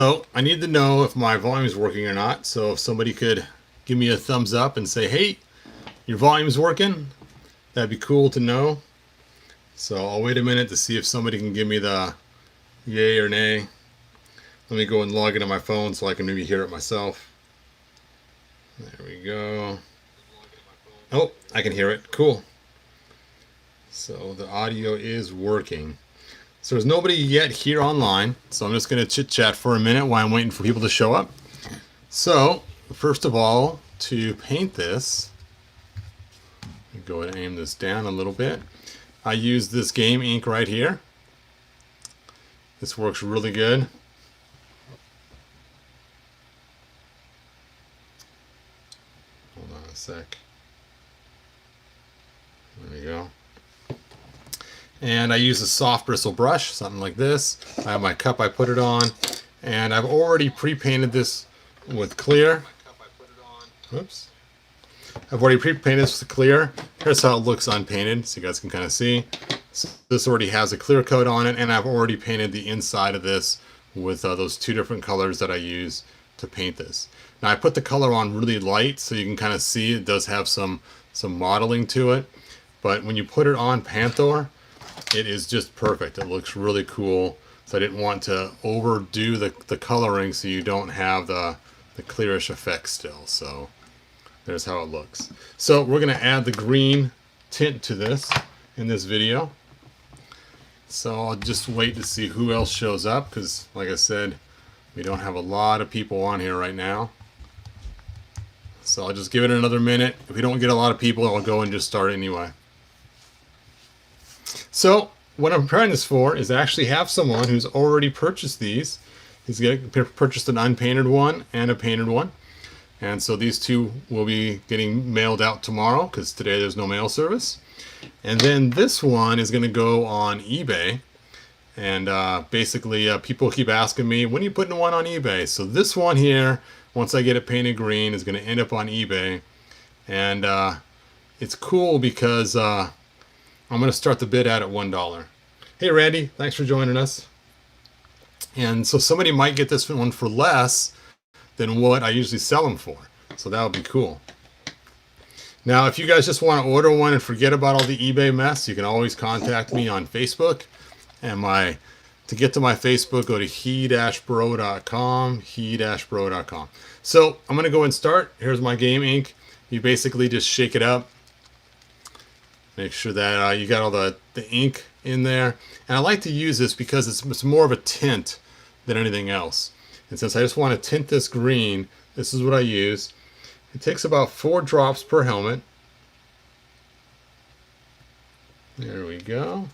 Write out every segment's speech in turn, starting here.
So I need to know if my volume is working or not. So if somebody could give me a thumbs up and say, hey, your volume's working, that'd be cool to know. So I'll wait a minute to see if somebody can give me the yay or nay. Let me go and log into my phone so I can maybe hear it myself. There we go. Oh, I can hear it. Cool. So the audio is working. So there's nobody yet here online, so I'm just going to chit chat for a minute while I'm waiting for people to show up. So first of all, to paint this, go ahead and aim this down a little bit. I use this game ink right here. This works really good. Hold on a sec. There we go. And I use a soft bristle brush, something like this. I have my cup, I put it on, and I've already pre-painted this with clear. Oops. I've already pre-painted this with clear. Here's how it looks unpainted, so you guys can kind of see. So this already has a clear coat on it, and I've already painted the inside of this with those two different colors that I use to paint this. Now I put the color on really light, so you can kind of see it does have some modeling to it. But when you put it on Panthor, it is just perfect. It looks really cool. So I didn't want to overdo the coloring so you don't have the clearish effect still. So there's how it looks. So we're going to add the green tint to this in this video. So I'll just wait to see who else shows up because, like I said, we don't have a lot of people on here right now. So I'll just give it another minute. If we don't get a lot of people, I'll go and just start anyway. So what I'm preparing this for is I actually have someone who's already purchased these. He's purchased an unpainted one and a painted one. And so these two will be getting mailed out tomorrow because today there's no mail service. And then this one is going to go on eBay. And basically people keep asking me, when are you putting one on eBay? So this one here, once I get it painted green, is going to end up on eBay. And it's cool because I'm going to start the bid out at $1. Hey Randy, thanks for joining us. And so somebody might get this one for less than what I usually sell them for. So that would be cool. Now, if you guys just want to order one and forget about all the eBay mess, you can always contact me on Facebook. And to get to my Facebook, go to he-bro.com, he-bro.com. So I'm going to go and start. Here's my game ink. You basically just shake it up. Make sure that you got all the ink in there. And I like to use this because it's more of a tint than anything else. And since I just want to tint this green, this is what I use. It takes about 4 drops per helmet. There we go.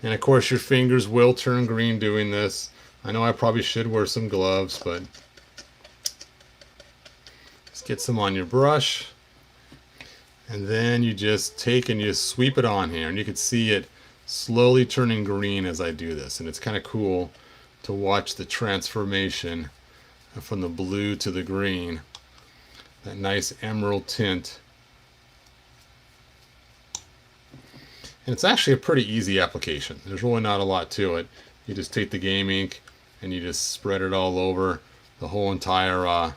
And of course your fingers will turn green doing this. I know I probably should wear some gloves, but just get some on your brush. And then you just take and you sweep it on here. And you can see it slowly turning green as I do this. And it's kind of cool to watch the transformation from the blue to the green. That nice emerald tint. And it's actually a pretty easy application. There's really not a lot to it. You just take the game ink and you just spread it all over the whole entire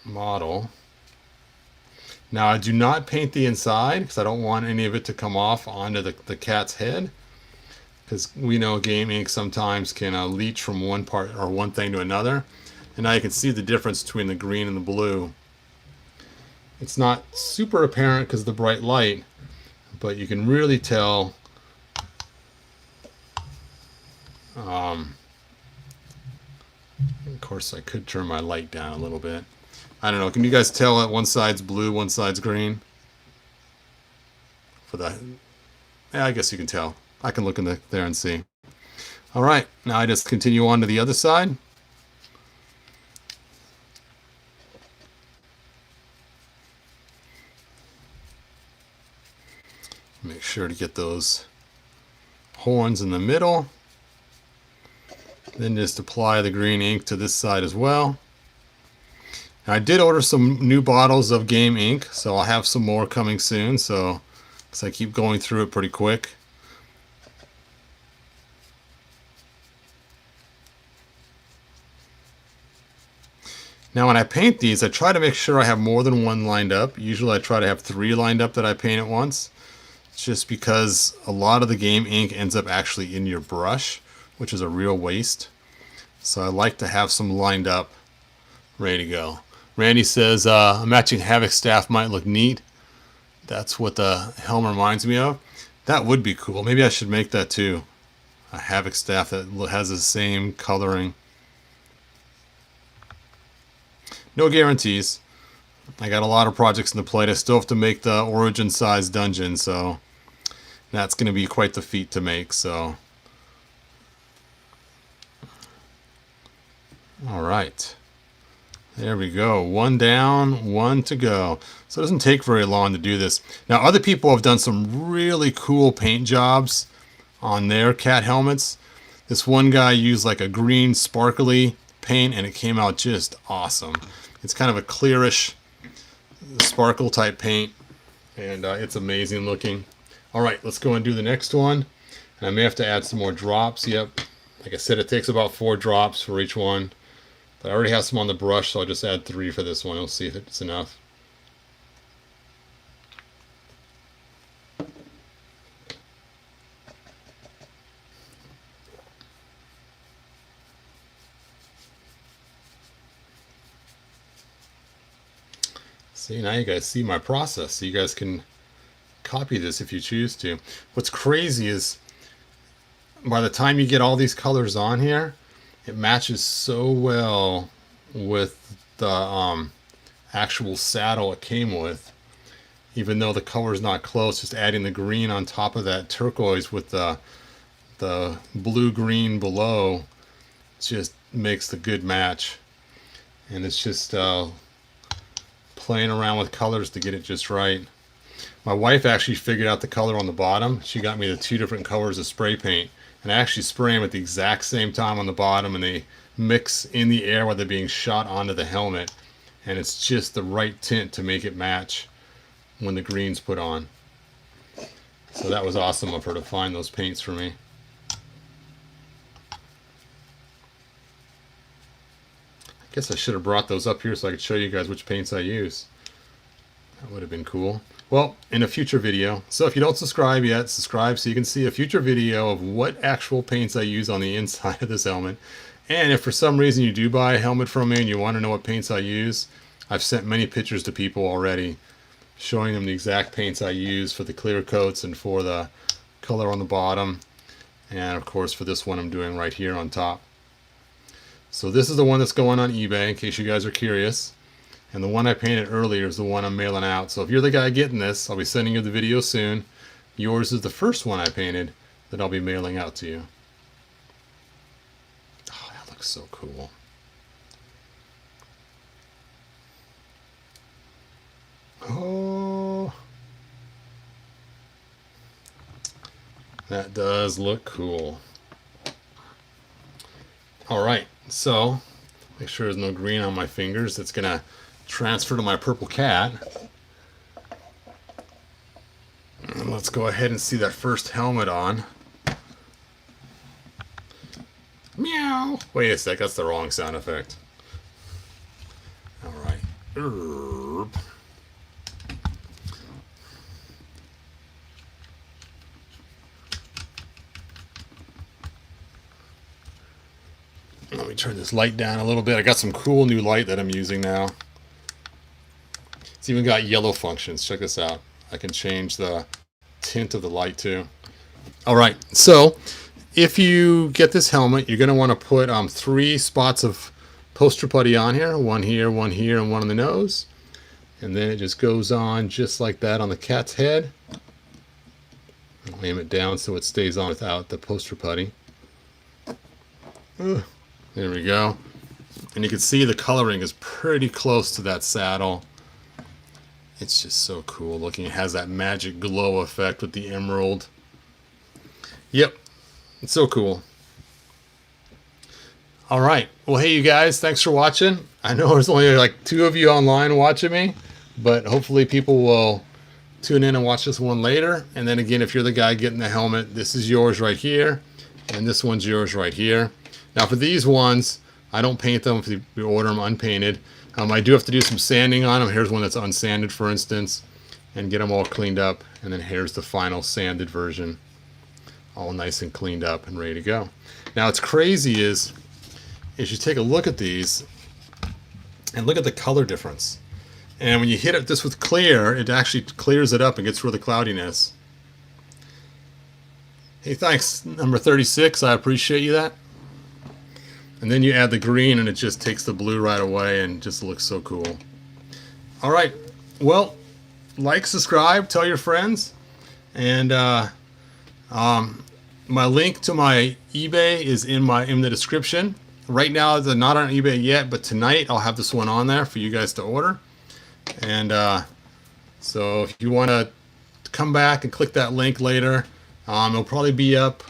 model. Now I do not paint the inside because I don't want any of it to come off onto the cat's head, because we know game ink sometimes can leach from one part or one thing to another. And now you can see the difference between the green and the blue. It's not super apparent because of the bright light, but you can really tell. Of course I could turn my light down a little bit. I don't know. Can you guys tell that one side's blue, one side's green? Yeah, I guess you can tell. I can look in there and see. All right, now I just continue on to the other side. Make sure to get those horns in the middle. Then just apply the green ink to this side as well. I did order some new bottles of game ink, so I'll have some more coming soon. So, because I keep going through it pretty quick. Now when I paint these, I try to make sure I have more than one lined up. Usually I try to have 3 lined up that I paint at once. It's just because a lot of the game ink ends up actually in your brush, which is a real waste. So I like to have some lined up, ready to go. Randy says a matching Havoc staff might look neat. That's what the helm reminds me of. That would be cool. Maybe I should make that too. A Havoc staff that has the same coloring. No guarantees. I got a lot of projects in the plate. I still have to make the origin size dungeon, so that's going to be quite the feat to make. So, all right, there we go. 1 down, 1 to go. So it doesn't take very long to do this. Now, other people have done some really cool paint jobs on their cat helmets. This one guy used like a green sparkly paint, and it came out just awesome. It's kind of a clearish sparkle type paint, and it's amazing looking. All right, let's go and do the next one. And I may have to add some more drops. Yep, like I said, it takes about 4 drops for each one, but I already have some on the brush, so I'll just add 3 for this one. We'll see if it's enough. See, now you guys see my process, so you guys can copy this if you choose to. What's crazy is by the time you get all these colors on here, it matches so well with the actual saddle it came with. Even though the color is not close, just adding the green on top of that turquoise with the blue-green below just makes the good match. And it's just playing around with colors to get it just right. My wife actually figured out the color on the bottom. She got me the 2 different colors of spray paint, and I actually spray them at the exact same time on the bottom, and they mix in the air while they're being shot onto the helmet, and it's just the right tint to make it match when the green's put on. So that was awesome of her to find those paints for me. I guess I should have brought those up here so I could show you guys which paints I use. That would have been cool. Well, in a future video. So if you don't subscribe yet, subscribe so you can see a future video of what actual paints I use on the inside of this helmet. And if for some reason you do buy a helmet from me and you want to know what paints I use, I've sent many pictures to people already showing them the exact paints I use for the clear coats and for the color on the bottom. And of course for this one I'm doing right here on top. So this is the one that's going on eBay, in case you guys are curious. And the one I painted earlier is the one I'm mailing out. So if you're the guy getting this, I'll be sending you the video soon. Yours is the first one I painted that I'll be mailing out to you. Oh, that looks so cool. Oh, that does look cool. All right, so make sure there's no green on my fingers. It's gonna transfer to my purple cat. And let's go ahead and see that first helmet on. Meow. Wait a sec, that's the wrong sound effect. All right. Let me turn this light down a little bit. I got some cool new light that I'm using now. It's even got yellow functions. Check this out. I can change the tint of the light too. All right, so if you get this helmet, you're going to want to put 3 spots of poster putty on here. 1 here, 1 here, and 1 on the nose. And then it just goes on just like that on the cat's head. I'll aim it down so it stays on without the poster putty. There we go. And you can see the coloring is pretty close to that saddle. It's just so cool looking. It has that magic glow effect with the emerald. Yep, it's so cool. All right. Well, hey, you guys, thanks for watching. I know there's only like 2 of you online watching me, but hopefully people will tune in and watch this one later. And then again, if you're the guy getting the helmet, this is yours right here, and this one's yours right here. Now for these ones, I don't paint them if you order them unpainted. I do have to do some sanding on them. Here's one that's unsanded, for instance, and get them all cleaned up. And then here's the final sanded version, all nice and cleaned up and ready to go. Now, what's crazy is you take a look at these and look at the color difference. And when you hit this with clear, it actually clears it up and gets rid of the cloudiness. Hey, thanks, number 36. I appreciate you that. And then you add the green and it just takes the blue right away and just looks so cool. All right. Well, like, subscribe, tell your friends. And my link to my eBay is in the description. Right now, they're not on eBay yet, but tonight I'll have this one on there for you guys to order. And so if you want to come back and click that link later, it'll probably be up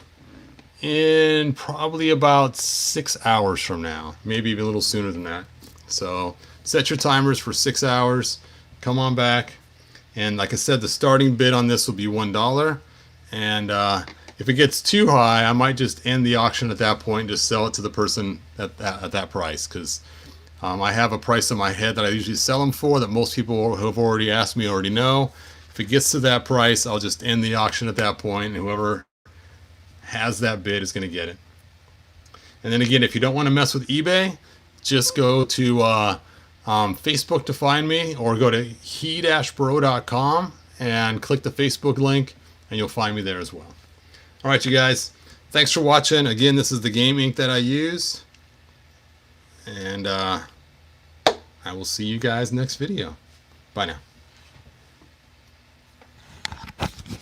in probably about 6 hours from now, maybe even a little sooner than that. So set your timers for 6 hours, come on back, and like I said, the starting bid on this will be $1. And if it gets too high, I might just end the auction at that point and just sell it to the person at that price, because I have a price in my head that I usually sell them for that most people who have already asked me already know. If it gets to that price, I'll just end the auction at that point, and whoever has that bid is going to get it. And then again, if you don't want to mess with eBay, just go to Facebook to find me, or go to he-bro.com and click the Facebook link, and you'll find me there as well. All right, you guys, thanks for watching. Again, this is the game ink that I use, and I will see you guys next video. Bye now.